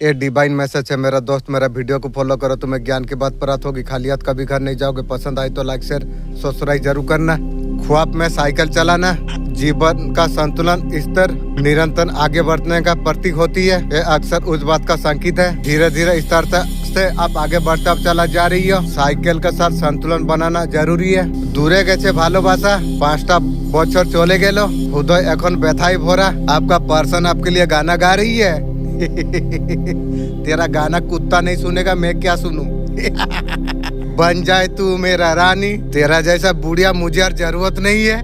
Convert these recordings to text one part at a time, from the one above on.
ये divine message है मेरा दोस्त, मेरा वीडियो को फॉलो करो, तुम्हें ज्ञान की बात प्राप्त होगी, खाली हाथ कभी घर नहीं जाओगे। पसंद आई तो लाइक शेयर सब्सक्राइब जरूर करना। ख्वाब में साइकिल चलाना जीवन का संतुलन स्तर निरंतर आगे बढ़ने का प्रतीक होती है। ये अक्सर उस बात का संकेत है धीरे धीरे स्तर से आप आगे बढ़ते आप चला जा रही हो। साइकिल के साथ संतुलन बनाना जरूरी है। दूरे गेছে ভালোবাসা 5টা বছর চলে গেল, হৃদয় এখন ব্যথায় ভরা। आपका पर्सन आपके लिए गाना गा रही है। तेरा गाना कुत्ता नहीं सुनेगा, मैं क्या सुनूं? बन जाए तू मेरा रानी, तेरा जैसा बुढ़िया मुझे यार जरूरत नहीं है।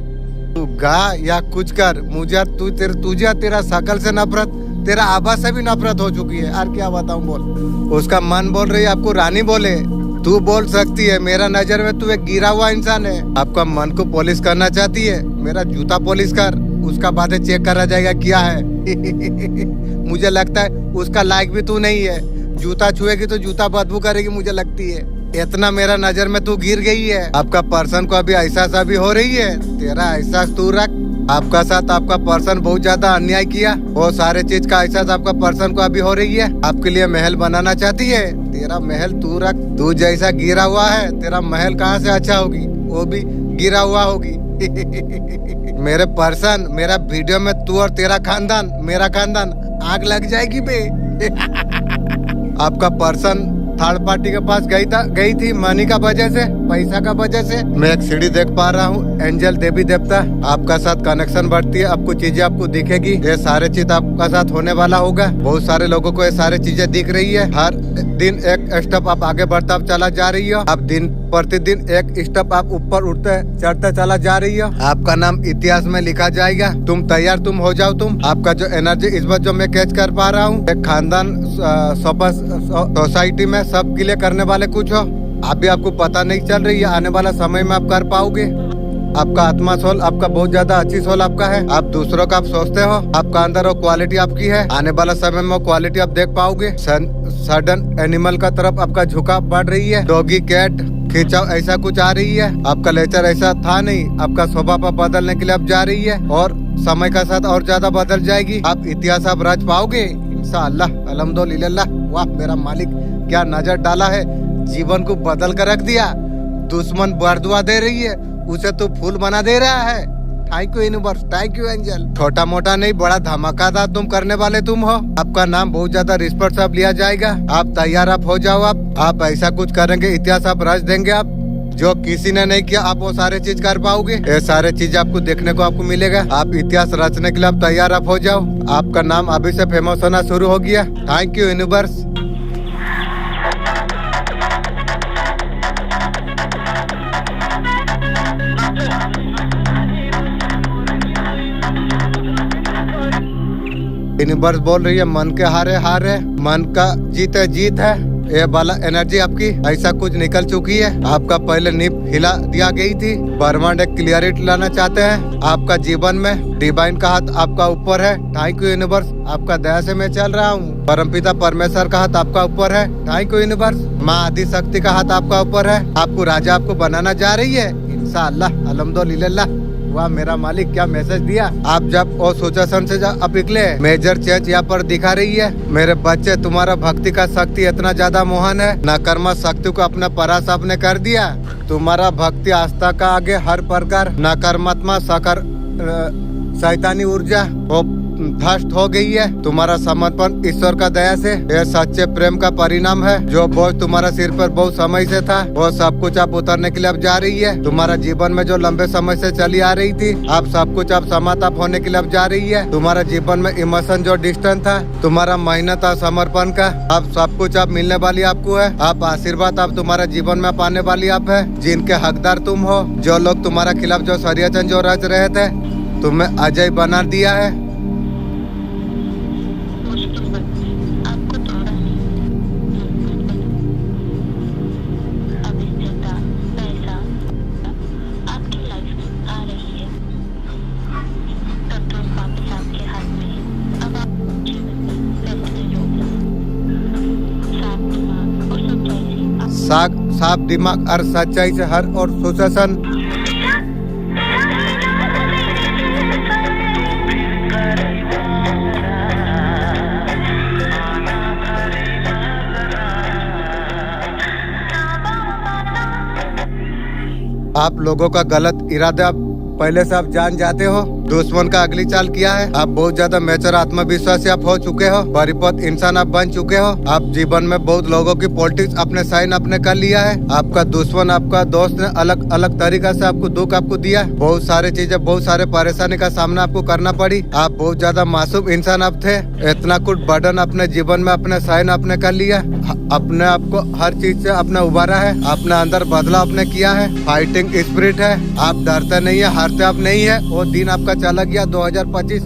तू गा या कुछ कर, मुझे तुझे तेरा शकल से नफरत, तेरा आवाज से भी नफरत हो चुकी है। यार क्या बताऊं बोल। उसका मन बोल रही है आपको रानी बोले, तू बोल सकती है। मेरा नजर में तू एक गिरा हुआ इंसान है। आपका मन को पॉलिश करना चाहती है, मेरा जूता पॉलिश कर, उसका बाद चेक करा जाएगा क्या है। मुझे लगता है उसका लायक भी तू नहीं है। जूता छुएगी तो जूता बदबू करेगी, मुझे लगती है। इतना मेरा नजर में तू गिर गई है। आपका पर्सन को अभी एहसास अभी हो रही है, तेरा एहसास तू रख। आपका साथ आपका पर्सन बहुत ज्यादा अन्याय किया, वो सारे चीज का एहसास आपका पर्सन को अभी हो रही है। आपके लिए महल बनाना चाहती है, तेरा महल तू रख। तू जैसा गिरा हुआ है, तेरा महल कहाँ से अच्छा होगी, वो भी गिरा हुआ होगी। मेरे पर्सन, मेरा वीडियो में तू और तेरा खानदान, मेरा खानदान आग लग जाएगी बे। आपका पर्सन थर्ड पार्टी के पास गई थी मनी का वजह से, पैसा का वजह से। मैं एक सीढ़ी देख पा रहा हूँ, एंजल देवी देवता आपका साथ कनेक्शन बढ़ती है। आपको चीजें आपको दिखेगी, ये सारे चीज आपका साथ होने वाला होगा। बहुत सारे लोगों को ये सारे चीजें दिख रही है। हर दिन एक स्टेप आप आगे बढ़ता चला जा रही हो। आप दिन प्रतिदिन एक स्टेप आप ऊपर उठते चढ़ते चला जा रही हो। आपका नाम इतिहास में लिखा जाएगा। तुम तैयार, तुम हो जाओ। तुम आपका जो एनर्जी इस बार जो मैं कैच कर पा रहा हूँ, एक खानदान सोसाइटी में सब के लिए करने वाले कुछ हो। अभी आपको पता नहीं चल रही है, आने वाला समय में आप कर पाओगे। आपका आत्मा सोल आपका बहुत ज्यादा अच्छी सोल आपका है। आप दूसरों का आप सोचते हो, आपका अंदर वो क्वालिटी आपकी है। आने वाला समय में वो क्वालिटी आप देख पाओगे। सडन एनिमल का तरफ आपका झुकाव बढ़ रही है। डॉगी कैट खिंचाव ऐसा कुछ आ रही है। आपका नेचर ऐसा था नहीं, आपका स्वभाव बदलने के लिए आप जा रही है और समय का साथ और ज्यादा बदल जाएगी। आप इतिहास आप रच पाओगे इंशाअल्लाह। अल्हम्दुलिल्लाह। वाह मेरा मालिक, क्या नजर डाला है, जीवन को बदल कर रख दिया। दुश्मन बरदुआ दे रही है, उसे तो फूल बना दे रहा है। Thank you universe, thank you angel. छोटा मोटा नहीं, बड़ा धमाकेदार तुम करने वाले तुम हो। आपका नाम बहुत ज्यादा रिस्पेक्ट सब लिया जाएगा। आप तैयार आप हो जाओ। आप ऐसा कुछ करेंगे, इतिहास आप रच देंगे। आप जो किसी ने नहीं किया, आप वो सारे चीज कर पाओगे। ये सारे चीज आपको देखने को आपको मिलेगा। आप इतिहास रचने के लिए आप तैयार आप हो जाओ। आपका नाम अभी से फेमस होना शुरू हो गया। Thank you universe. यूनिवर्स बोल रही है मन के हारे हार है, मन का जीत है जीत है। ये वाला एनर्जी आपकी ऐसा कुछ निकल चुकी है। आपका पहले नींव हिला दिया गई थी। ब्रह्मांड एक क्लियरिटी लाना चाहते हैं आपका जीवन में। डिवाइन का हाथ आपका ऊपर है। Thank you universe. आपका दया से मैं चल रहा हूँ। परमपिता परमेश्वर का हाथ आपका ऊपर है। Thank you universe. माँ आदि शक्ति का हाथ आपका ऊपर है। आपको राजा आपको बनाना जा रही है इंशाअल्लाह। अल्हम्दुलिल्लाह। वाह मेरा मालिक, क्या मैसेज दिया। आप जब वो सोचासन से आप निकले, मेजर चेंज यहाँ पर दिखा रही है। मेरे बच्चे, तुम्हारा भक्ति का शक्ति इतना ज्यादा मोहन है, नकारात्मक शक्ति को अपना परास आपने कर दिया। तुम्हारा भक्ति आस्था का आगे हर प्रकार नकारात्मक शैतानी ऊर्जा वो ध्वस्त हो गई है। तुम्हारा समर्पण ईश्वर का दया से यह सच्चे प्रेम का परिणाम है। जो बोझ तुम्हारा सिर पर बहुत समय से था, वो सब कुछ आप उतरने के लिए अब जा रही है। तुम्हारा जीवन में जो लंबे समय से चली आ रही थी, आप सब कुछ आप समाप्त होने के लिए अब जा रही है। तुम्हारा जीवन में इमोशन जो डिस्टेंस था, तुम्हारा मेहनत और समर्पण का अब सब कुछ आप मिलने वाली आपको है। आप आशीर्वाद आप तुम्हारा जीवन में पाने वाली आप है, जिनके हकदार तुम हो। जो लोग तुम्हारा खिलाफ जो षड्यंत्र जो रच रहे थे, तुम्हें अजय बना दिया है। साफ दिमाग और सच्चाई से हर और सुशासन आप लोगों का गलत इरादा आप पहले से आप जान जाते हो। दुश्मन का अगली चाल किया है। आप बहुत ज्यादा मैच्योर आत्मविश्वासी आप हो चुके हो। परिपक्व इंसान आप बन चुके हो। आप जीवन में बहुत लोगों की पॉलिटिक्स अपने साइन आपने कर लिया है। आपका दुश्मन आपका दोस्त ने अलग अलग तरीका से आपको दुख आपको दिया। बहुत सारी चीजें बहुत सारे परेशानी का सामना आपको करना पड़ी। आप बहुत ज्यादा मासूम इंसान आप थे। इतना कुछ बर्डन अपने जीवन में अपने साइन आपने कर लिया। अपने आपको हर चीज से अपने उबारा है। अपने अंदर बदलाव आपने किया है। फाइटिंग स्पिरिट है। आप डरते नहीं है, हारते आप नहीं है। वो दिन आपका चला गया, 2025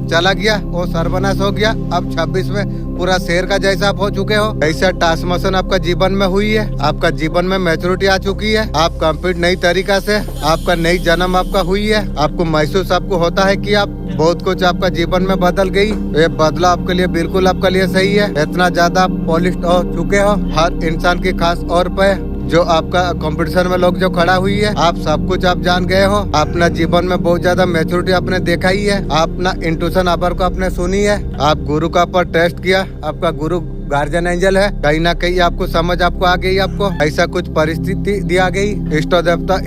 चला गया, वो सर्वनाश हो गया। अब 26 में पूरा शेर का जैसा आप हो चुके हो। ऐसा ट्रांसफॉर्मेशन आपका जीवन में हुई है। आपका जीवन में मैच्योरिटी आ चुकी है। आप कंप्लीट नई तरीका से आपका नई जन्म आपका हुई है। आपको महसूस आपको होता है कि आप बहुत कुछ आपका जीवन में बदल गई। ये बदला आपके लिए बिल्कुल आपके लिए सही है। इतना ज्यादा आप पॉलिश हो चुके हो। हर इंसान की खास और पे जो आपका कंपटीशन में लोग जो खड़ा हुई है, आप सब कुछ आप जान गए हो। अपना जीवन में बहुत ज्यादा मैच्योरिटी आपने देखा ही है। अपना इंट्यूशन अपर को आपने सुनी है। आप गुरु का पर टेस्ट किया। आपका गुरु गार्जियन एंजल है। कहीं ना कहीं आपको समझ आपको आ गई। आपको ऐसा कुछ परिस्थिति दिया गई। इष्ट देवता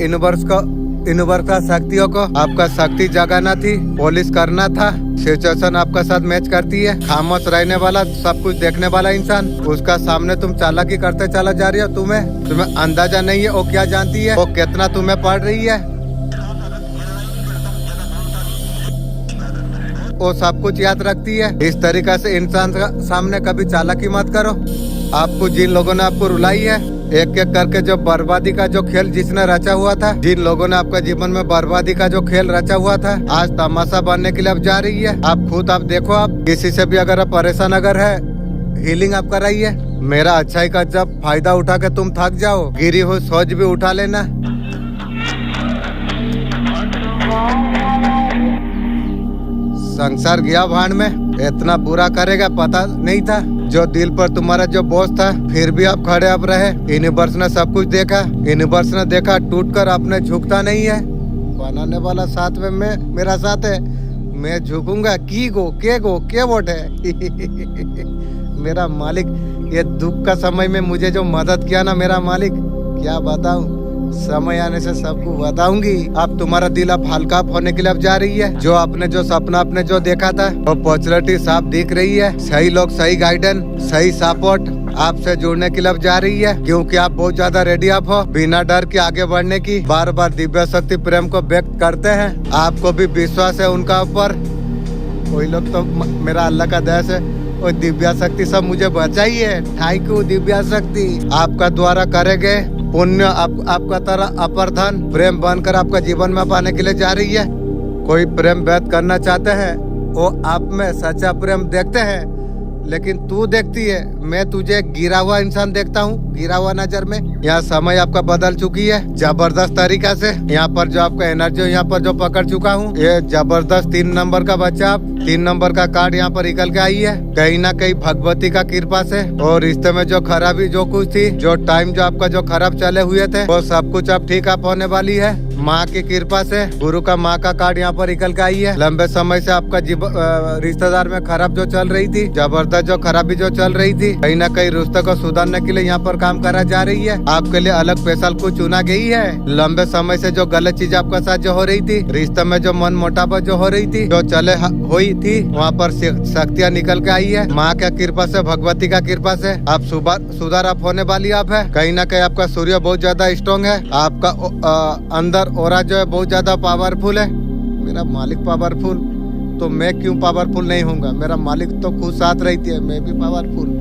यूनिवर्स का शक्तियों को आपका शक्ति जगाना थी, पॉलिश करना था। सिचुएशन आपका साथ मैच करती है। खामोश रहने वाला, सब कुछ देखने वाला इंसान, उसका सामने तुम चालाकी करते चला जा रही हो। तुम्हें अंदाजा नहीं है वो क्या जानती है, वो कितना तुम्हें पढ़ रही है। वो सब कुछ याद रखती है। इस तरीका से इंसान का सामने कभी चालाकी मत करो। आपको जिन लोगों ने आपको रुलाई है, एक एक करके जो बर्बादी का जो खेल जिसने रचा हुआ था, जिन लोगों ने आपका जीवन में बर्बादी का जो खेल रचा हुआ था, आज तमाशा बनने के लिए अब जा रही है। आप खुद आप देखो। आप किसी से भी अगर आप परेशान अगर है, हीलिंग आप कर रही है। मेरा अच्छाई का जब फायदा उठा के तुम थक जाओ, गिरी हुई सोच भी उठा लेना। संसार गया भाड़ में, इतना बुरा करेगा पता नहीं था। जो दिल पर तुम्हारा जो बोझ था, फिर भी आप खड़े आप रहे। यूनिवर्स ने सब कुछ देखा। यूनिवर्स ने देखा, टूटकर आपने झुकता नहीं है। बनाने वाला साथ में मैं, मेरा साथ है। मैं झुकूंगा के वोट है। मेरा मालिक, ये दुख का समय में मुझे जो मदद किया ना मेरा मालिक, क्या बताऊं। समय आने से सबको बताऊंगी। अब तुम्हारा दिल अब हल्का होने के लिए अब जा रही है। जो आपने जो सपना आपने जो देखा था, वो अपॉर्चुनिटी साफ दिख रही है। सही लोग, सही गाइडेंस, सही सपोर्ट आपसे जुड़ने के लिए अब जा रही है। क्योंकि आप बहुत ज्यादा रेडी आप हो बिना डर के आगे बढ़ने की। बार बार दिव्य शक्ति प्रेम को व्यक्त करते हैं। आपको भी विश्वास है उनका ऊपर। कोई लोग तो मेरा अल्लाह का दया से वो दिव्या शक्ति सब मुझे बचाइए। थैंक यू दिव्या शक्ति। आपका द्वारा करे गए पुण्य आपका तरह अपर धन प्रेम बनकर आपका जीवन में पाने के लिए जा रही है। कोई प्रेम व्यक्त करना चाहते हैं, वो आप में सच्चा प्रेम देखते हैं, लेकिन तू देखती है, मैं तुझे गिरा हुआ इंसान देखता हूँ, गिरा हुआ नजर में। यहाँ समय आपका बदल चुकी है जबरदस्त तरीका से। यहाँ पर जो आपका एनर्जी यहाँ पर जो पकड़ चुका हूँ, ये जबरदस्त 3 नंबर का बच्चा, 3 नंबर का कार्ड यहाँ पर निकल के आई है। कहीं ना कहीं भगवती का कृपा से। और रिश्ते में जो खराबी जो कुछ थी, जो टाइम जो आपका जो खराब चले हुए थे, वो सब कुछ अब ठीक आप होने वाली है माँ की कृपा से। गुरु का माँ का कार्ड यहाँ पर निकल के आई है। लंबे समय से आपका रिश्तेदार में खराब जो चल रही थी, जबरदस्त जो खराबी जो चल रही थी, कहीं ना कहीं रिश्ते को सुधारने के लिए यहाँ पर काम करा जा रही है। आपके लिए अलग स्पेशल कुछ चुना गई है। लंबे समय से जो गलत चीज आपका साथ जो हो रही थी, रिश्ते में जो मन मोटापा जो हो रही थी, जो चले हुई थी, वहाँ पर शक्तियाँ निकल के आई है। माँ का कृपा से, भगवती का कृपा से आप सुधार आप होने वाली आप है। कहीं ना कहीं आपका सूर्य बहुत ज्यादा स्ट्रॉन्ग है। आपका अंदर ओरा जो है बहुत ज्यादा पावरफुल है। मेरा मालिक पावरफुल, तो मैं क्यों पावरफुल नहीं होऊंगा। मेरा मालिक तो खुद साथ रहती है, मैं भी पावरफुल।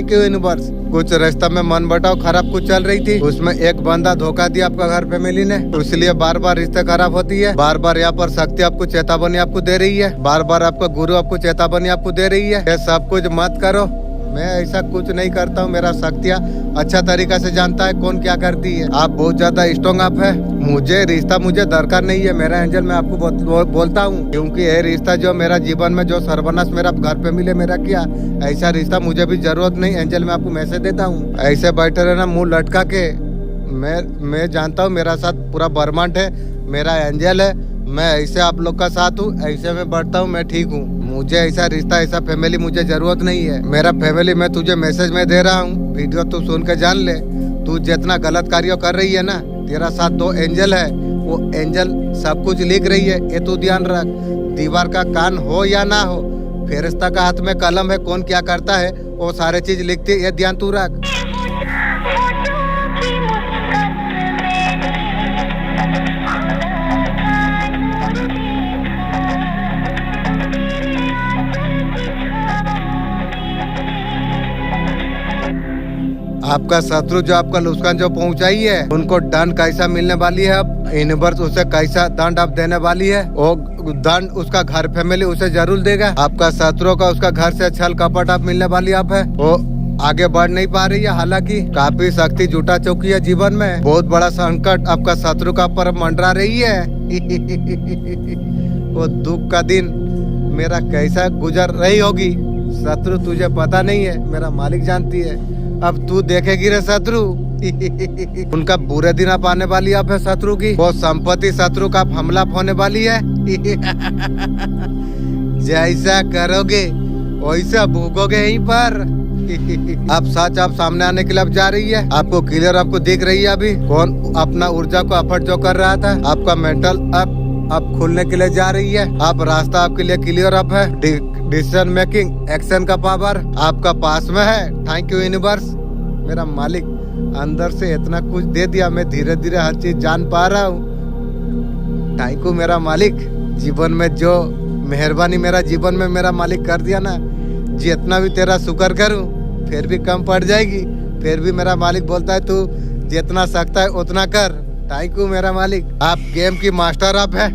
क्यों यूनिवर्स। कुछ रास्ता में मन बटाव खराब कुछ चल रही थी, उसमें एक बंदा धोखा दिया आपका घर फैमिली ने, इसलिए बार बार रिश्ते खराब होती है। बार बार यहाँ पर शक्ति आपको चेतावनी आपको दे रही है। बार बार आपका गुरु आपको चेतावनी आपको दे रही है। ये सब कुछ मत करो। मैं ऐसा कुछ नहीं करता हूँ। मेरा शक्तियाँ अच्छा तरीका से जानता है कौन क्या करती है। आप बहुत ज्यादा स्ट्रॉन्ग आप है। मुझे रिश्ता मुझे दरकार नहीं है मेरा एंजल। मैं आपको बोलता हूँ, क्योंकि ये रिश्ता जो मेरा जीवन में जो सर्वनाश मेरा घर पे मिले मेरा किया, ऐसा रिश्ता मुझे भी जरूरत नहीं। एंजल मैं आपको मैसेज देता हूँ, ऐसे बैठे रहना मुँह लटका के। मैं जानता हूँ मेरा साथ पूरा ब्रह्मांड है, मेरा एंजल है। मैं ऐसे आप लोग का साथ हूँ, ऐसे में बढ़ता हूँ, मैं ठीक हूँ। मुझे ऐसा रिश्ता ऐसा फैमिली मुझे जरूरत नहीं है। मेरा फैमिली मैं तुझे मैसेज में दे रहा हूँ, वीडियो तू सुन के जान ले। तू जितना गलत कार्य कर रही है ना, तेरा साथ 2 एंजल है, वो एंजल सब कुछ लिख रही है, ये तू ध्यान रख। दीवार का कान हो या ना हो, फेरिस्ता का हाथ में कलम है, कौन क्या करता है वो सारे चीज लिखती है, ये ध्यान तू रख। आपका शत्रु जो आपका नुकसान जो पहुंचाई है, उनको दंड कैसा मिलने वाली है, अब यूनिवर्स उसे कैसा दंड अब देने वाली है, वो दंड उसका घर फैमिली उसे जरूर देगा। आपका शत्रु का उसका घर से छल कपट अब मिलने वाली अब है, वो आगे बढ़ नहीं पा रही है, हालांकि काफी शक्ति जुटा चुकी है जीवन में। बहुत बड़ा संकट आपका शत्रु का पर मंडरा रही है। वो दुख का दिन मेरा कैसा गुजर रही होगी, शत्रु तुझे पता नहीं है, मेरा मालिक जानती है। अब तू देखेगी रे शत्रु, उनका बुरे दिन अब आने वाली अब है शत्रु की, वो संपत्ति शत्रु का हमला होने वाली है। जैसा करोगे वैसा भोगोगे यहीं पर। अब सच आप सामने आने के लिए अब जा रही है, आपको क्लियर आपको दिख रही है अभी कौन अपना ऊर्जा को अफर्ट जो कर रहा था। आपका मेंटल अब खुलने के लिए जा रही है, अब रास्ता आपके लिए क्लियर अप है। डिसीजन मेकिंग एक्शन का पावर आपका पास में है। थैंक यू यूनिवर्स, मेरा मालिक अंदर से इतना कुछ दे दिया, मैं धीरे धीरे हर चीज जान पा रहा हूँ। थैंक यू मेरा मालिक, जीवन में जो मेहरबानी मेरा जीवन में मेरा मालिक कर दिया ना, जितना भी तेरा शुक्र करूँ फिर भी कम पड़ जाएगी। फिर भी मेरा मालिक बोलता है तू जितना सकता है उतना कर। थैंक यू मेरा मालिक, आप गेम की मास्टर आप है।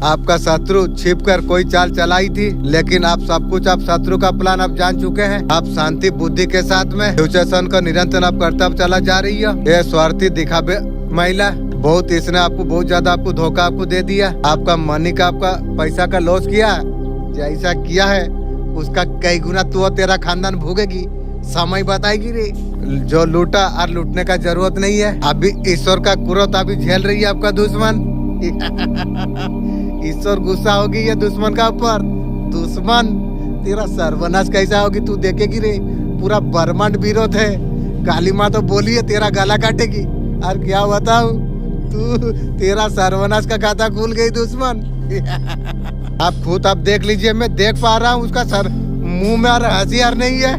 आपका शत्रु छिप कर कोई चाल चलाई थी, लेकिन आप सब कुछ आप शत्रु का प्लान आप जान चुके हैं। आप शांति बुद्धि के साथ में सिचुएशन का निरंतर आप करता चला जा रही है। ये स्वार्थी दिखावे महिला बहुत, इसने आपको बहुत ज्यादा आपको धोखा आपको दे दिया। आपका मनी का आपका पैसा का लॉस किया, जैसा किया है उसका कई गुना तू और तेरा खानदान भोगेगी। समय बताएगी रे, जो लूटा और लूटने का जरूरत नहीं है। अभी ईश्वर का क्रोध अभी झेल रही है आपका दुश्मन। ईश्वर गुस्सा होगी ये दुश्मन का ऊपर। दुश्मन तेरा सर्वनाश कैसा होगी तू देखेगी रे, पूरा ब्रह्मांड विरोध है। काली माँ तो बोली है तेरा गला काटेगी, और क्या बताऊं तू तेरा सर्वनाश का खाता खुल गई दुश्मन। आप खुद आप देख लीजिए, मैं देख पा रहा हूँ उसका सर मुंह में और हंसी और नहीं है।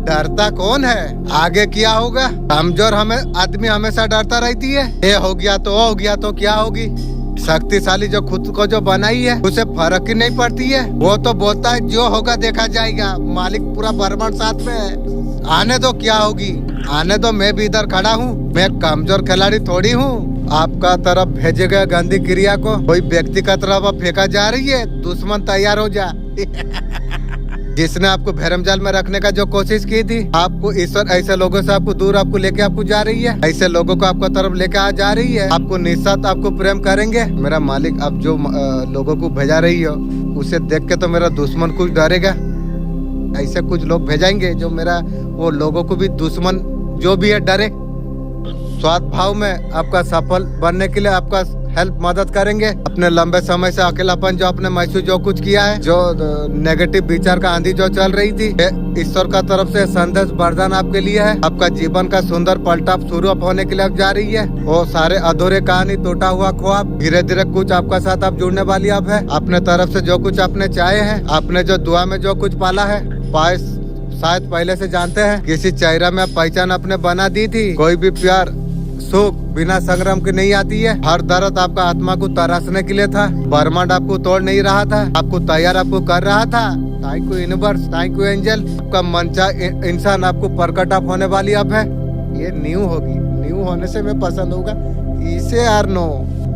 डरता कौन है, आगे क्या होगा। कमजोर हमें आदमी हमेशा डरता रहती है, ये हो गया तो वो हो गया तो क्या होगी। शक्तिशाली जो खुद को जो बनाई है उसे फर्क ही नहीं पड़ती है, वो तो बोलता है जो होगा देखा जाएगा। मालिक पूरा ब्रह्मांड साथ में है, आने दो क्या होगी आने दो, मैं भी इधर खड़ा हूँ, मैं कमजोर खिलाड़ी थोड़ी हूँ। आपका तरफ भेजे गए गंदी क्रिया को कोई व्यक्ति का तरफ अब फेंका जा रही है, दुश्मन तैयार हो जा। जिसने आपको भरमजाल में रखने का जो कोशिश की थी, आपको ईश्वर ऐसे लोगों से आपको दूर आपको लेके आपको जा रही है, ऐसे लोगों को आपको तरफ लेके आ जा रही है। आपको निस्वार्थ आपको प्रेम करेंगे। मेरा मालिक अब जो लोगों को भेजा रही हो उसे देख के तो मेरा दुश्मन कुछ डरेगा। ऐसे कुछ लोग भेजाएंगे जो मेरा वो लोगों को भी दुश्मन जो भी है डरे। स्वार्थ भाव में आपका सफल बनने के लिए आपका हेल्प मदद करेंगे। अपने लंबे समय से अकेलापन जो आपने महसूस जो कुछ किया है, जो नेगेटिव विचार का आंधी जो चल रही थी, ईश्वर का तरफ से संदेश वरदान आपके लिए है। आपका जीवन का सुंदर पलटा शुरू होने के लिए अब जा रही है। वो सारे अधूरे कहानी टूटा हुआ ख्वाब धीरे धीरे कुछ आपका साथ आप जुड़ने वाली अब है। अपने तरफ से जो कुछ आपने चाहे है, आपने जो दुआ में जो कुछ पाला है, पाए शायद पहले से जानते हैं। किसी चेहरा में आप पहचान अपने बना दी थी। कोई भी प्यार सुख बिना संग्राम के नहीं आती है। हर दर्द आपका आत्मा को तराशने के लिए था। ब्रह्मांड आपको तोड़ नहीं रहा था, आपको तैयार आपको कर रहा था। Thank you universe, thank you angel. आपका मनचा इंसान आपको प्रकट अप होने वाली अब है। ये न्यू होगी, न्यू होने से मैं पसंद होगा इसे। आर नो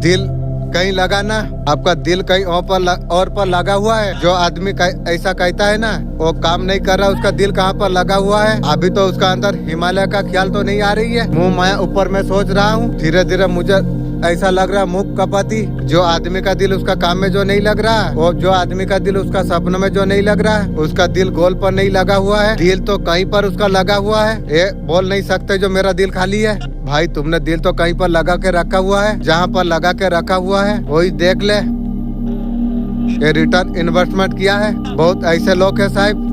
दिल कहीं लगाना, आपका दिल कहीं और पर लगा हुआ है। जो आदमी ऐसा कहता है ना वो काम नहीं कर रहा, उसका दिल कहाँ पर लगा हुआ है। अभी तो उसका अंदर हिमालय का ख्याल तो नहीं आ रही है। मुंह माया ऊपर मैं सोच रहा हूँ, धीरे धीरे मुझे ऐसा लग रहा है मुख कपति। जो आदमी का दिल उसका काम में जो नहीं लग रहा है, और जो आदमी का दिल उसका सपनों में जो नहीं लग रहा है, उसका दिल गोल पर नहीं लगा हुआ है, दिल तो कहीं पर उसका लगा हुआ है। ये बोल नहीं सकते जो मेरा दिल खाली है। भाई तुमने दिल तो कहीं पर लगा के रखा हुआ है, जहाँ पर लगा के रखा हुआ है वही देख ले। ये रिटर्न इन्वेस्टमेंट किया है। बहुत ऐसे लोग है साहब,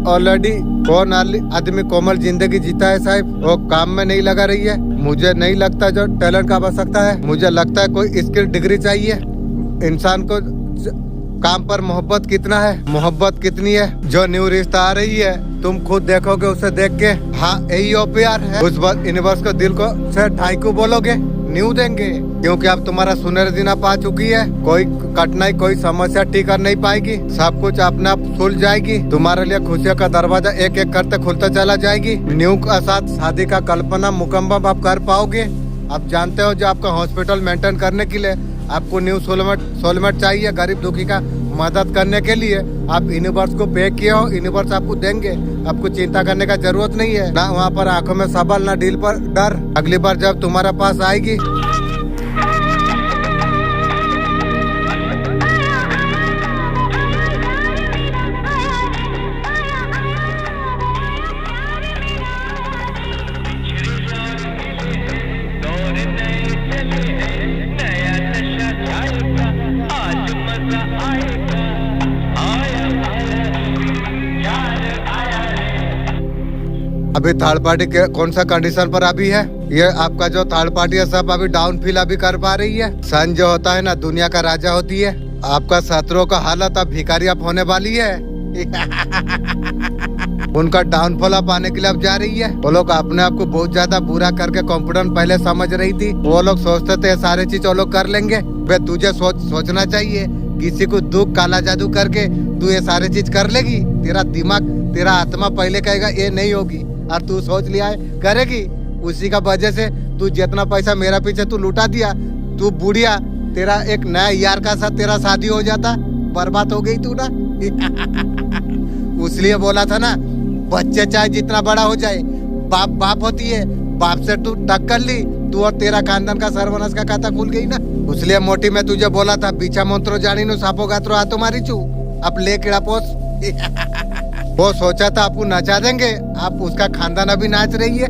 ऑलरेडी कौन आदमी कोमल जिंदगी जीता है साहब, वो काम में नहीं लगा रही है। मुझे नहीं लगता जो टैलेंट का आवश्यकता है, मुझे लगता है कोई स्किल डिग्री चाहिए। इंसान को काम पर मोहब्बत कितना है, मोहब्बत कितनी है। जो न्यू रिश्ता आ रही है तुम खुद देखोगे, उसे देख के हाँ यही ओ प्यार है। उस बार यूनिवर्स को दिल को से थैंक बोलोगे, न्यू देंगे, क्योंकि अब तुम्हारा सुनहरे दिन आप आ चुकी है। कोई कठिनाई कोई समस्या ठीक कर नहीं पाएगी, सब कुछ अपने आप सुलझ जाएगी। तुम्हारे लिए खुशियों का दरवाजा एक एक करते खुलता चला जाएगी। न्यू का साथ शादी का कल्पना मुकम्मल आप कर पाओगे। आप जानते हो जो आपका हॉस्पिटल मेंटेन करने के लिए आपको न्यू सोलमेट चाहिए, गरीब दुखी का मदद करने के लिए। आप यूनिवर्स को पे किए हो, यूनिवर्स आपको देंगे। आपको चिंता करने का जरूरत नहीं है, ना वहाँ पर आंखों में सबल, ना दिल पर डर। अगली बार जब तुम्हारे पास आएगी अभी थर्ड पार्टी के कौन सा कंडीशन पर अभी है, ये आपका जो थर्ड पार्टी है सब अभी डाउन फील अभी कर पा रही है। सन जो होता है ना दुनिया का राजा होती है। आपका शत्रुओं का हालत अब भिखारी अब होने वाली है। उनका डाउनफॉल अब आने के लिए अब जा रही है। वो लोग अपने आप को बहुत ज्यादा बुरा करके कॉन्फिडेंट पहले समझ रही थी। वो लोग सोचते थे सारे चीज वो लोग कर लेंगे। वे तुझे सोचना चाहिए, किसी को दुख काला जादू करके तू ये सारे चीज कर लेगी। तेरा दिमाग तेरा आत्मा पहले कहेगा ये नहीं होगी, और तू सोच लिया है करेगी। उसी का वजह से तू जितना पैसा मेरा पीछे तू लुटा दिया, तू बुढ़िया तेरा एक नया यार का साथ तेरा शादी हो जाता, बर्बाद हो गई तू ना। इसलिए बोला था ना, बच्चे चाहे जितना बड़ा हो जाए बाप होती है। बाप से तू टक्कर ली, तू और तेरा खानदान का सर्वनाश का खाता खुल गई ना। इसलिए मोटी में तुझे बोला था, पीछा मंत्रो जानी नो सापो गात्रो हाथों मारी चू, अब ले किड़ा पोस। वो सोचा था आपको नचा देंगे, आप उसका खानदान अभी नाच रही है।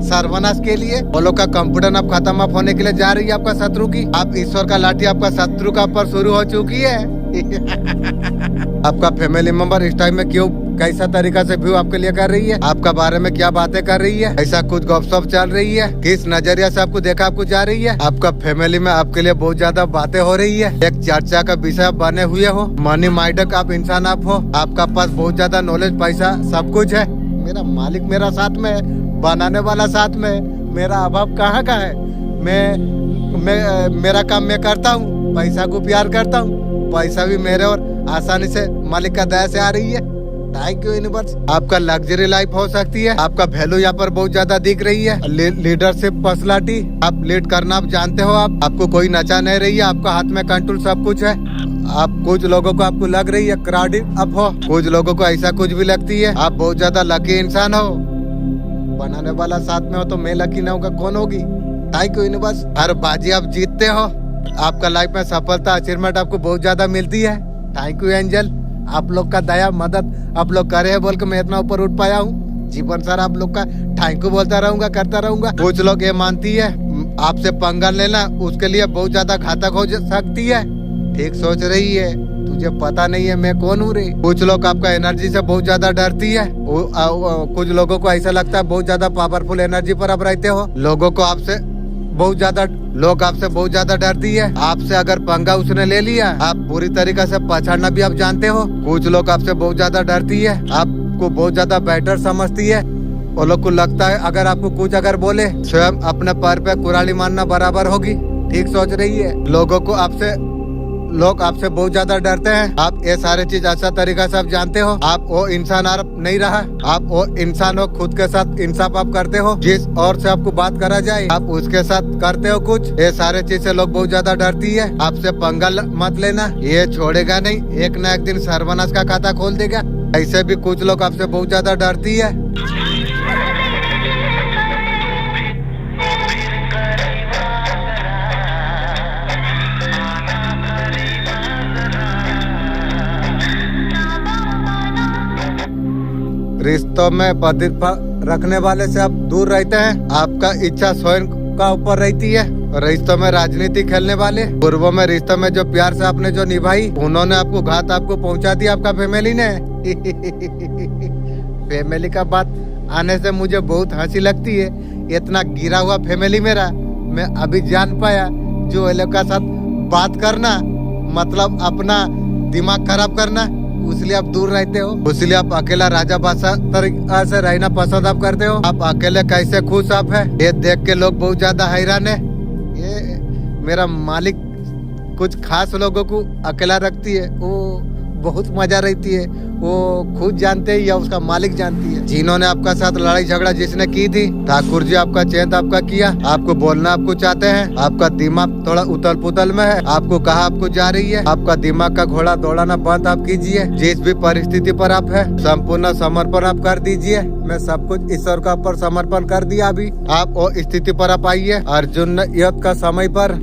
सर्वनाश के लिए वो लोग का कंप्यूटर अब खत्म अब होने के लिए जा रही है आपका शत्रु की। आप ईश्वर का लाठी आपका शत्रु का ऊपर शुरू हो चुकी है। आपका फैमिली मेंबर इस टाइम में क्यों कैसा तरीका से व्यू आपके लिए कर रही है, आपका बारे में क्या बातें कर रही है, ऐसा कुछ गपशप चल रही है, किस नजरिया से आपको देखा आपको जा रही है। आपका फैमिली में आपके लिए बहुत ज्यादा बातें हो रही है। एक चर्चा का विषय बने हुए हो, मनी माइंडेड आप इंसान आप हो। आपका पास बहुत ज्यादा नॉलेज पैसा सब कुछ है। मेरा मालिक मेरा साथ में, बनाने वाला साथ में, मेरा अभाव कहाँ का है। मैं मेरा काम मैं करता हूँ, पैसा को प्यार करता हूँ, पैसा भी मेरे और आसानी से मालिक का दया से आ रही है। Thank you universe. आपका लग्जरी लाइफ हो सकती है। आपका वैल्यू यहाँ पर बहुत ज्यादा दिख रही है। लीडरशिप पर्सनालिटी आप लीड करना आप जानते हो। आपको कोई नचा नहीं रही है, आपका हाथ में कंट्रोल सब कुछ है। आप कुछ लोगों को आपको लग रही है क्राउडेड अप हो, कुछ लोगों को ऐसा कुछ भी लगती है। आप बहुत ज्यादा लकी इंसान हो। बनाने वाला साथ में हो तो मैं लकी ना होगा कौन होगी। Thank you universe. हर बाजी आप जीतते हो। आपका लाइफ में सफलता अचीवमेंट आपको बहुत ज्यादा मिलती है। Thank you angel. आप लोग का दया मदद आप लोग करे है बोल के मैं इतना ऊपर उठ पाया हूँ। जीवन सारा आप लोग का थैंक यू बोलता रहूंगा, करता रहूंगा। कुछ लोग ये मानती है आपसे पंगा लेना उसके लिए बहुत ज्यादा घातक हो सकती है। ठीक सोच रही है, तुझे पता नहीं है मैं कौन हूँ रे। कुछ लोग आपका एनर्जी से बहुत ज्यादा डरती है। कुछ लोगों को ऐसा लगता है बहुत ज्यादा पावरफुल एनर्जी पर आप रहते हो। लोग आपसे बहुत ज्यादा डरती है। आपसे अगर पंगा उसने ले लिया, आप पूरी तरीके से पछाड़ना भी आप जानते हो। कुछ लोग आपसे बहुत ज्यादा डरती है, आपको बहुत ज्यादा बेटर समझती है। वो लोग को लगता है अगर आपको कुछ अगर बोले, स्वयं अपने पैर पे कुराली मारना बराबर होगी। ठीक सोच रही है। लोग आपसे बहुत ज्यादा डरते हैं। आप ये सारे चीज अच्छा तरीका से आप जानते हो। आप वो इंसान आप नहीं रहा, आप वो इंसान हो। खुद के साथ इंसाफ आप करते हो। जिस और से आपको बात करा जाए आप उसके साथ करते हो कुछ। ये सारे चीज से लोग बहुत ज्यादा डरती है। आपसे पंगा मत लेना, ये छोड़ेगा नहीं, एक न एक दिन सर्वनाश का खाता खोल देगा। ऐसे भी कुछ लोग आपसे बहुत ज्यादा डरती है। रिश्तों में प्रतिभा रखने वाले से आप दूर रहते हैं। आपका इच्छा स्वयं का ऊपर रहती है। रिश्तों में राजनीति खेलने वाले, पूर्वों में रिश्तों में जो प्यार से आपने जो निभाई, उन्होंने आपको घात आपको पहुंचा दिया, आपका फैमिली ने। फैमिली का बात आने से मुझे बहुत हंसी लगती है। इतना गिरा हुआ फैमिली मेरा, मैं अभी जान पाया जो ये लोग का साथ बात करना मतलब अपना दिमाग खराब करना, इसलिए आप दूर रहते हो। इसलिए आप अकेला राजा बादशाह तरीका से रहना पसंद आप करते हो। आप अकेले कैसे खुश आप है, ये देख के लोग बहुत ज्यादा हैरान है। ये मेरा मालिक कुछ खास लोगों को अकेला रखती है, वो बहुत मजा रहती है। वो खुद जानते हैं या उसका मालिक जानती है। जिन्होंने आपका साथ लड़ाई झगड़ा जिसने की थी, ठाकुर जी आपका चैन आपका किया, आपको बोलना आपको चाहते हैं। आपका दिमाग थोड़ा उतल पुतल में है, आपको कहा आपको जा रही है। आपका दिमाग का घोड़ा दौड़ाना बंद आप कीजिए। जिस भी परिस्थिति पर आप है, संपूर्ण समर्पण आप कर दीजिए। मैं सब कुछ ईश्वर का ऊपर समर्पण कर दिया। अभी आप वो स्थिति पर आप आइए। अर्जुन ने युद्ध का समय पर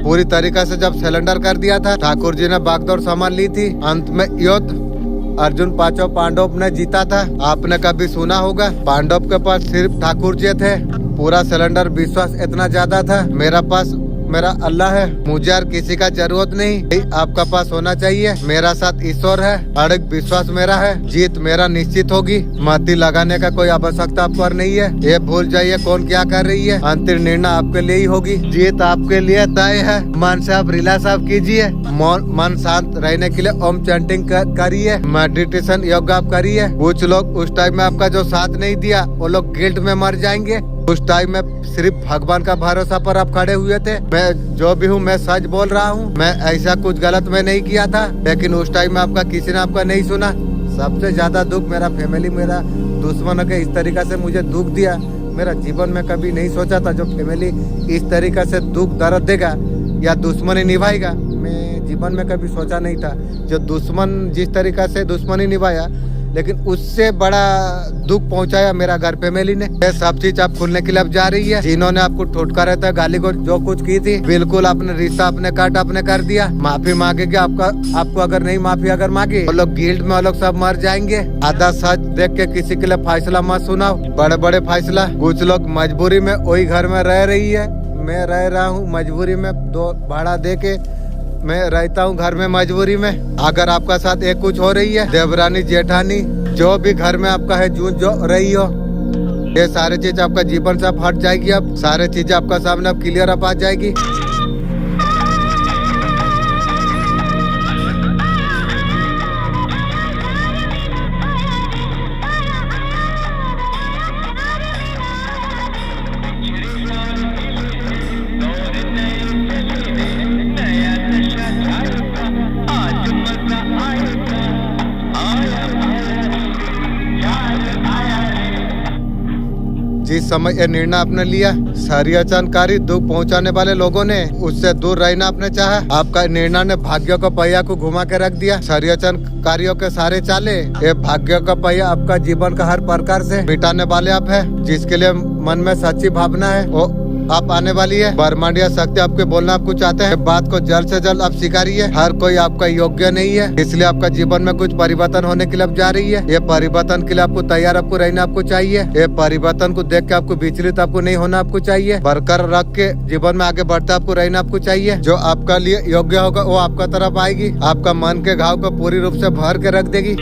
पूरी तरीका से जब सिलेंडर कर दिया था, ठाकुर जी ने बागडोर सामान ली थी। अंत में युद्ध अर्जुन पांचों पांडव ने जीता था। आपने कभी सुना होगा, पांडव के पास सिर्फ ठाकुर जी थे। पूरा सिलेंडर विश्वास इतना ज्यादा था, मेरा पास मेरा अल्लाह है, मुझे यार किसी का जरूरत नहीं। आपका पास होना चाहिए। मेरा साथ ईश्वर है, अड़ग विश्वास मेरा है, जीत मेरा निश्चित होगी। मती लगाने का कोई आवश्यकता आप पर नहीं है। ये भूल जाइए कौन क्या कर रही है, अंतिम निर्णय आपके लिए ही होगी। जीत आपके लिए तय है। मन से आप रिलैक्स आप कीजिए। मन शांत रहने के लिए ओम चैंटिंग करिए, मेडिटेशन योगा आप करिए। कुछ लोग उस टाइम में आपका जो साथ नहीं दिया, वो लोग गिल्ट में मर जाएंगे। उस टाइम में सिर्फ भगवान का भरोसा पर आप खड़े हुए थे। मैं जो भी हूँ मैं सच बोल रहा हूँ, मैं ऐसा कुछ गलत मैं नहीं किया था। लेकिन उस टाइम में आपका किसी ने आपका नहीं सुना। सबसे ज्यादा दुख मेरा फैमिली, मेरा दुश्मनों के इस तरीका से मुझे दुख दिया। मेरा जीवन में कभी नहीं सोचा था जो फैमिली इस तरीका से दुख दर्द देगा या दुश्मनी निभाएगा। मैं जीवन में कभी सोचा नहीं था जो दुश्मन जिस तरीका से दुश्मनी निभाया, लेकिन उससे बड़ा दुख पहुंचाया मेरा घर फैमिली ने। ये सब चीज आप खुलने के लिए अब जा रही है। जिन्होंने आपको ठोटका रहता है, गाली को जो कुछ की थी, बिल्कुल आपने रिश्ता अपने काट आपने कर दिया। माफी मांगेगे आपको अगर नहीं माफी अगर मांगे, वो लोग गिल्ट में वो लोग सब मर जाएंगे। आधा सच देख के किसी के लिए फैसला मत सुनाओ, बड़े बड़े फैसला। कुछ लोग मजबूरी में वही घर में रह रही है, मैं रह रहा हूँ मजबूरी में। 2 भाड़ा दे के मैं रहता हूँ घर में मजबूरी में। अगर आपका साथ एक कुछ हो रही है, देवरानी जेठानी जो भी घर में आपका है जूझ जो रही हो, ये सारी चीज आपका जीवन से आप हट जाएगी। अब सारी चीजें आपका सामने अब क्लियर अप आ जाएगी। जिस समय ये निर्णय आपने लिया, षड्यंत्रकारी दुख पहुंचाने वाले लोगों ने उससे दूर रहना आपने चाहा। आपका निर्णय ने भाग्य का पहिया को घुमा के रख दिया। षड्यंत्रकारियों के सारे चाले, ये भाग्य का पहिया आपका जीवन का हर प्रकार से मिटाने वाले आप है। जिसके लिए मन में सच्ची भावना है वो आप आने वाली है। ब्रह्मांडीय शक्ति आपके बोलना आपको चाहते हैं, बात को जल्द से जल्द आप स्वीकारिए। हर कोई आपका योग्य नहीं है, इसलिए आपका जीवन में कुछ परिवर्तन होने के लिए अब जा रही है। ये परिवर्तन के लिए आपको तैयार आपको रहना आपको चाहिए। ये परिवर्तन को देख के आपको विचलित आपको नहीं होना आपको चाहिए। बरकरार रख के जीवन में आगे बढ़ते आपको रहना आपको चाहिए। जो आपका लिए योग्य होगा वो आपका तरफ आएगी, आपका मन के घाव को पूरी रूप से भर के रख देगी।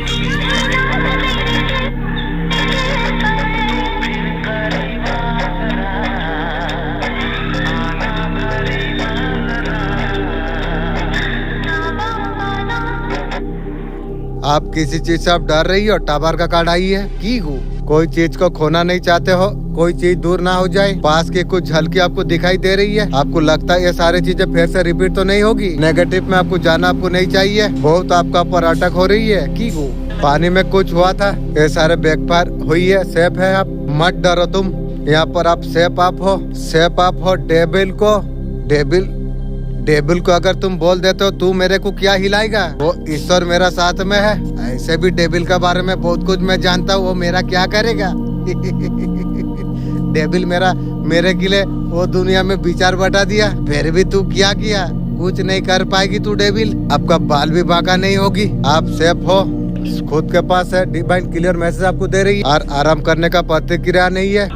आप किसी चीज से आप डर रही हो, टावर का कार्ड आई है की हो। कोई चीज को खोना नहीं चाहते हो, कोई चीज दूर ना हो जाए। पास की कुछ झलकी आपको दिखाई दे रही है, आपको लगता है ये सारी चीजें फिर से रिपीट तो नहीं होगी। नेगेटिव में आपको जाना आपको नहीं चाहिए, बहुत आपका ऊपर अटक हो रही है की हो। पानी में कुछ हुआ था, ये सारे बैकफायर हुई है। सेफ है आप, मत डरो तुम, यहाँ पर आप सेफ आप हो। सेफ आप हो डेबिल को अगर तुम बोल देते हो तू मेरे को क्या हिलाएगा, वो ईश्वर मेरा साथ में है। ऐसे भी डेबिल के बारे में बहुत कुछ मैं जानता हूँ, वो मेरा क्या करेगा। डेबिल मेरे के लिए वो दुनिया में विचार बटा दिया, फिर भी तू क्या किया, कुछ नहीं कर पाएगी तू डेबिल। आपका बाल भी बांका नहीं होगी, आप सेफ हो। खुद के पास है, डिवाइन क्लियर मैसेज आपको दे रही है और आराम करने का प्रतिक्रिया नहीं है।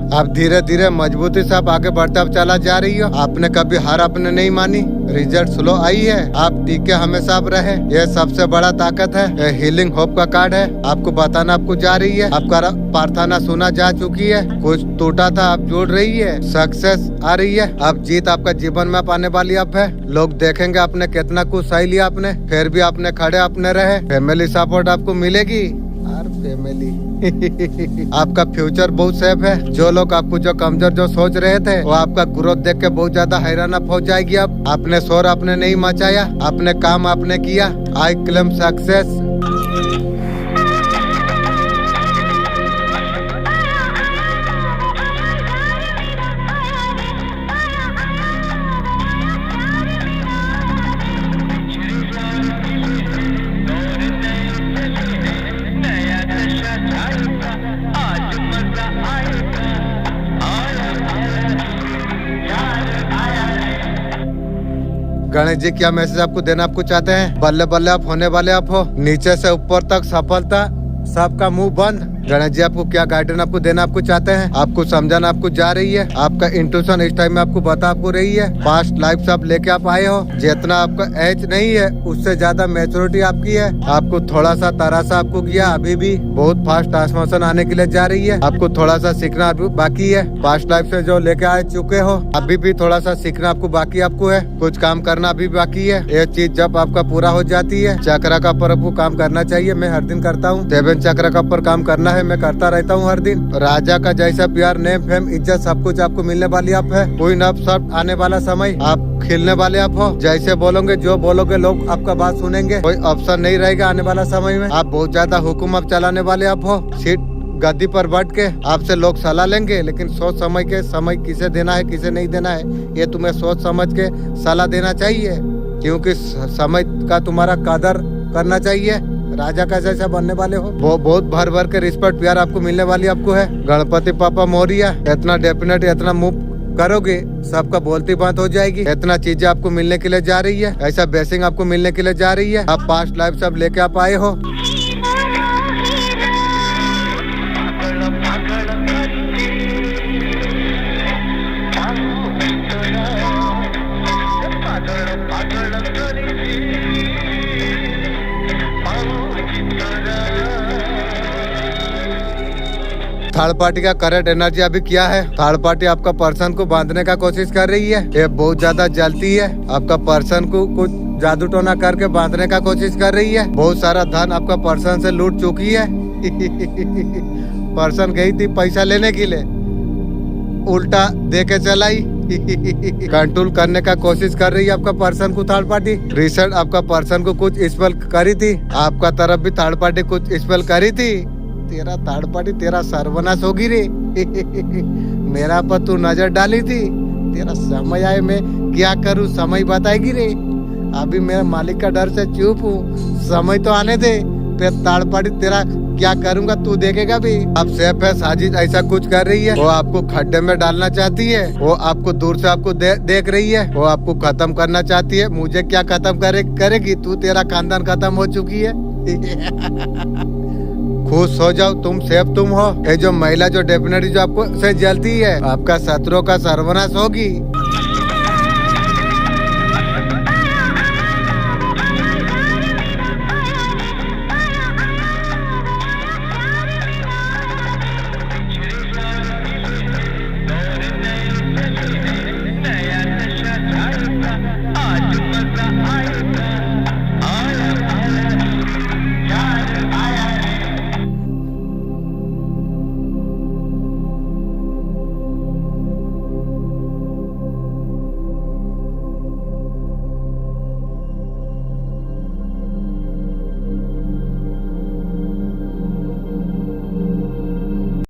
आप धीरे धीरे मजबूती से आप आगे बढ़ते आप चला जा रही हो। आपने कभी हार आपने नहीं मानी, रिजल्ट स्लो आई है, आप टीके हमेशा आप रहे, ये सबसे बड़ा ताकत है। ये हीलिंग होप का कार्ड है, आपको बताना आपको जा रही है। आपका प्रार्थना सुना जा चुकी है, कुछ टूटा था आप जोड़ रही है, सक्सेस आ रही है। अब जीत आपका जीवन में आने वाली अब है। लोग देखेंगे आपने कितना कुछ सही लिया आपने, फिर भी आपने खड़े अपने रहे। फैमिली सपोर्ट आपको मिलेगी और फैमिली आपका फ्यूचर बहुत सेफ है। जो लोग आपको जो कमजोर जो सोच रहे थे वो आपका ग्रोथ देख के बहुत ज्यादा हैरान हो जाएगी। अब आपने शोर आपने नहीं मचाया, अपने काम आपने किया। I claim success. Ganesh ji क्या मैसेज आपको देना आपको चाहते हैं? बल्ले बल्ले आप होने वाले आप हो, नीचे से ऊपर तक सफलता, सबका मुंह बंद। गणेश जी आपको क्या गाइडेंस आपको देना आपको चाहते हैं? आपको समझाना आपको जा रही है। आपका इंट्यूशन इस टाइम में आपको बता आपको रही है। पास्ट लाइफ से आप लेके आप आए हो, जितना आपका एज नहीं है उससे ज्यादा मैच्योरिटी आपकी है। आपको थोड़ा सा तरासा आपको किया, अभी भी बहुत फास्ट ट्रांसफॉर्मेशन आने के लिए जा रही है। आपको थोड़ा सा सीखना बाकी है। पास्ट लाइफ से जो लेके आ चुके हो, अभी भी थोड़ा सा सीखना आपको बाकी आपको है। कुछ काम करना अभी बाकी है। ये चीज जब आपका पूरा हो जाती है, चक्र का ऊपर आपको काम करना चाहिए। मैं हर दिन करता हूँ, 7 चक्र का ऊपर काम करना है, मैं करता रहता हूँ हर दिन। राजा का जैसा प्यार, नेम, फेम, इज्जत सब कुछ आपको मिलने वाली आप है। कोई नब सब आने वाला समय आप खिलने वाले आप हो। जैसे बोलोगे जो बोलोगे लोग आपका बात सुनेंगे। कोई ऑप्शन नहीं रहेगा आने वाला समय में। आप बहुत ज्यादा हुक्म आप चलाने वाले आप हो। सीट गद्दी पर बैठ के आपसे लोग सलाह लेंगे, लेकिन सोच समझ के समय किसे देना है किसे नहीं देना है ये तुम्हें सोच समझ के सलाह देना चाहिए, क्योंकि समय का तुम्हारा कदर करना चाहिए। राजा का जैसा बनने वाले हो। वो बहुत भर भर के रिस्पेक्ट प्यार आपको मिलने वाली आपको है। गणपति पापा मोरिया, इतना डेफिनेट इतना मूव करोगे सबका बोलती बात हो जाएगी। इतना चीजें आपको मिलने के लिए जा रही है, ऐसा ब्लेसिंग आपको मिलने के लिए जा रही है। आप पास्ट लाइफ सब लेके आप आए हो। थर्ड पार्टी का करंट एनर्जी अभी क्या है? थर्ड पार्टी आपका पर्सन को बांधने का कोशिश कर रही है। ये बहुत ज्यादा जलती है। आपका पर्सन को कुछ जादू टोना करके बांधने का कोशिश कर रही है। बहुत सारा धन आपका पर्सन से लूट चुकी है। पर्सन गई थी पैसा लेने के लिए, उल्टा दे के चलाई। कंट्रोल करने का कोशिश कर रही है आपका पर्सन को थर्ड पार्टी। रिसेंट आपका पर्सन को कुछ स्पेल करी थी, आपका तरफ भी थर्ड पार्टी कुछ स्पेल करी थी। तेरा थर्ड पार्टी तेरा सर्वनाश होगी रे। मेरा पर तू नजर डाली थी, तेरा समय आए मैं क्या करूँ समय बताएगी रे। अभी मेरे मालिक का डर से चुप हूँ, समय तो आने दे, फिर थर्ड पार्टी तेरा क्या करूँगा तू देखेगा भी। अब सेफ है साजिश ऐसा कुछ कर रही है। वो आपको खड्डे में डालना चाहती है, वो आपको दूर से आपको देख रही है, वो आपको खत्म करना चाहती है। मुझे क्या खत्म करेगी तू, तेरा खानदान खत्म हो चुकी है। खुश हो जाओ, तुम सेफ तुम हो। ये जो महिला जो डेफिनेटली जो आपको से जलती है, आपका शत्रु का सर्वनाश होगी।